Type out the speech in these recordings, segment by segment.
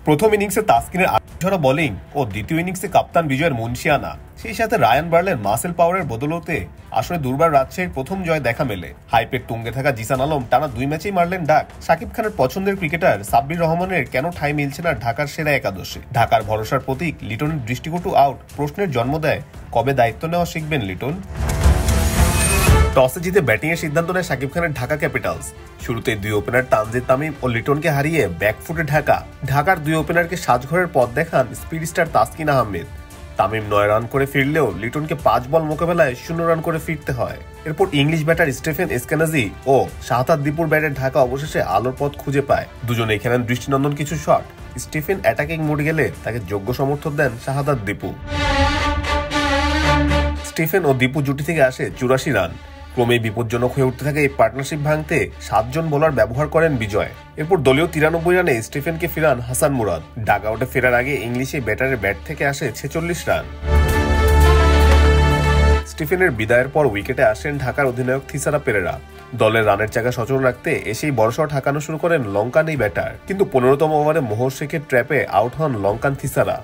প্রথম ইনিংসে তাসকিনের ঝরা বোলিং ও দ্বিতীয় ইনিংসে কাপ্তান বিজয়ের মুন্সিয়ানা, সেই সাথে রায়ান বার্লের মাসেল পাওয়ারের বদৌলতে আসলে দুর্বার রাজশাহীর প্রথম জয় দেখা মেলে। হাইপের তুঙ্গে থাকা জিসান আলম টানা 2 ম্যাচেই মারলেন ডাক। শাকিব খানের পছন্দের ক্রিকেটার সাব্বির রহমানের কেন ঠাঁই মিলছে না ঢাকার সেরা একাদশে? ঢাকার ভরসার প্রতীক লিটনের দৃষ্টিকটু আউট প্রশ্নের জন্ম দেয়, কবে দায়িত্ব নেওয়া শিখবেন লিটন? টসে জিতে ব্যাটিং এর সিদ্ধান্ত নেয় শাকিব খানের ঢাকা ক্যাপিটালস। শুরুতে দুই ওপেনার তানজিদ তামিম ও লিটনকে হারিয়ে ব্যাকফুটে ঢাকার দুই ওপেনারকে সাজঘরের পথ দেখান speed star Taskin Ahmed. Tamim 9 run করে ফিরলেও লিটনকে 5 বল মোকাবেলায় 0 রান করে ফিরতে হয়। এরপর ইংলিশ ব্যাটার স্টিফেন এসকেনাজি ও শাহাদাত দীপুর ব্যাটে ঢাকা অবশেষে আলোর পথ খুঁজে পায়। দুজনেই খেলেন দৃষ্টিনন্দন কিছু শট। স্টিফেন অ্যাটাকিং মোড গেলে তাকে যোগ্য সমর্থন দেন শাহাদাত দীপু। স্টিফেন ও দীপু জুটি থেকে আসে 84 রান। ক্রমেই বিপজ্জনক হয়ে উঠতে থাকে এই পার্টনারশিপ ভাঙতে 7 জন বোলার ব্যবহার করেন বিজয়। এরপর দলীয় 93 রানে স্টিফেনকে ফিরান হাসান মুরাদ। ডাগ আউটে ফেরার আগে ইংলিশে ব্যাটারের ব্যাট থেকে আসে 46 রান। স্টিফেনের বিদায়ের পর উইকেটে আসেন ঢাকার অধিনায়ক থিসারা পেরেরা। দলের রানের চাকা সচল রাখতে এসেই বড়সড় ঠাকানো শুরু করেন লঙ্কান এই ব্যাটার, কিন্তু 15তম ওভারে মোহর শেখের ট্র্যাপে আউট হন লঙ্কান থিসারা।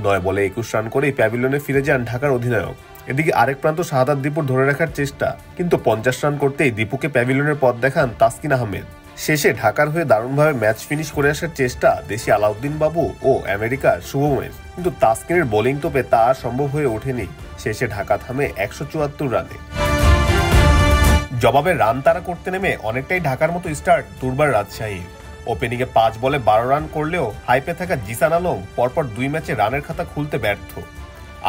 9 বলে 21 রান করেই প্যাভিলিয়নে ফিরে যান ঢাকার অধিনায়ক। এদিকে আরেক প্রান্ত শাহাদাত দীপুর ধরে রাখার চেষ্টা, কিন্তু 50 রান করতেই দীপুকে প্যাভিলিয়নের পথ দেখান তাসকিন আহমেদ। শেষে ঢাকার হয়ে দারুণভাবে ম্যাচ ফিনিশ করে আসার চেষ্টা দেশি আলাউদ্দিন বাবু ও আমেরিকার শুভমের, কিন্তু তাসকিনের বোলিং তোপে তা আর সম্ভব হয়ে ওঠেনি। শেষে ঢাকা থামে 174 রানে। জবাবে রান তাড়া করতে নেমে অনেকটাই ঢাকার মতো স্টার্ট দুর্বার রাজশাহী। ওপেনিংয়ে 5 বলে 12 রান করলেও হাইপে থাকা জিসান আলম পরপর 2 ম্যাচে রানের খাতা খুলতে ব্যর্থ।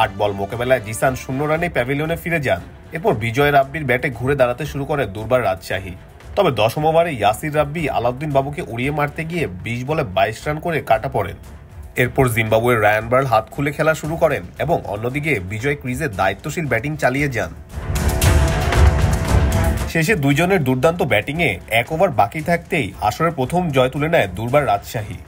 8 বল মোকাবেলায় জিসান 0 রানে প্যাভিলিয়নে ফিরে যান। এরপর বিজয় রাব্বির ব্যাটে ঘুরে দাঁড়াতে শুরু করে দুর্বার রাজশাহী। তবে 10ম ওভারে ইয়াসির রাব্বি আলাউদ্দিন বাবুকে উড়িয়ে মারতে গিয়ে 20 বলে 22 রান করে কাটা পড়েন। এরপর জিম্বাবুয়ের রায়ান বার্ল হাত খুলে খেলা শুরু করেন এবং অন্যদিকে বিজয় ক্রিজে দায়িত্বশীল ব্যাটিং চালিয়ে যান। শেষে দুইজনের দুর্দান্ত ব্যাটিংয়ে 1 ওভার বাকি থাকতেই আসরের প্রথম জয় তুলে নেয় দুর্বার রাজশাহী।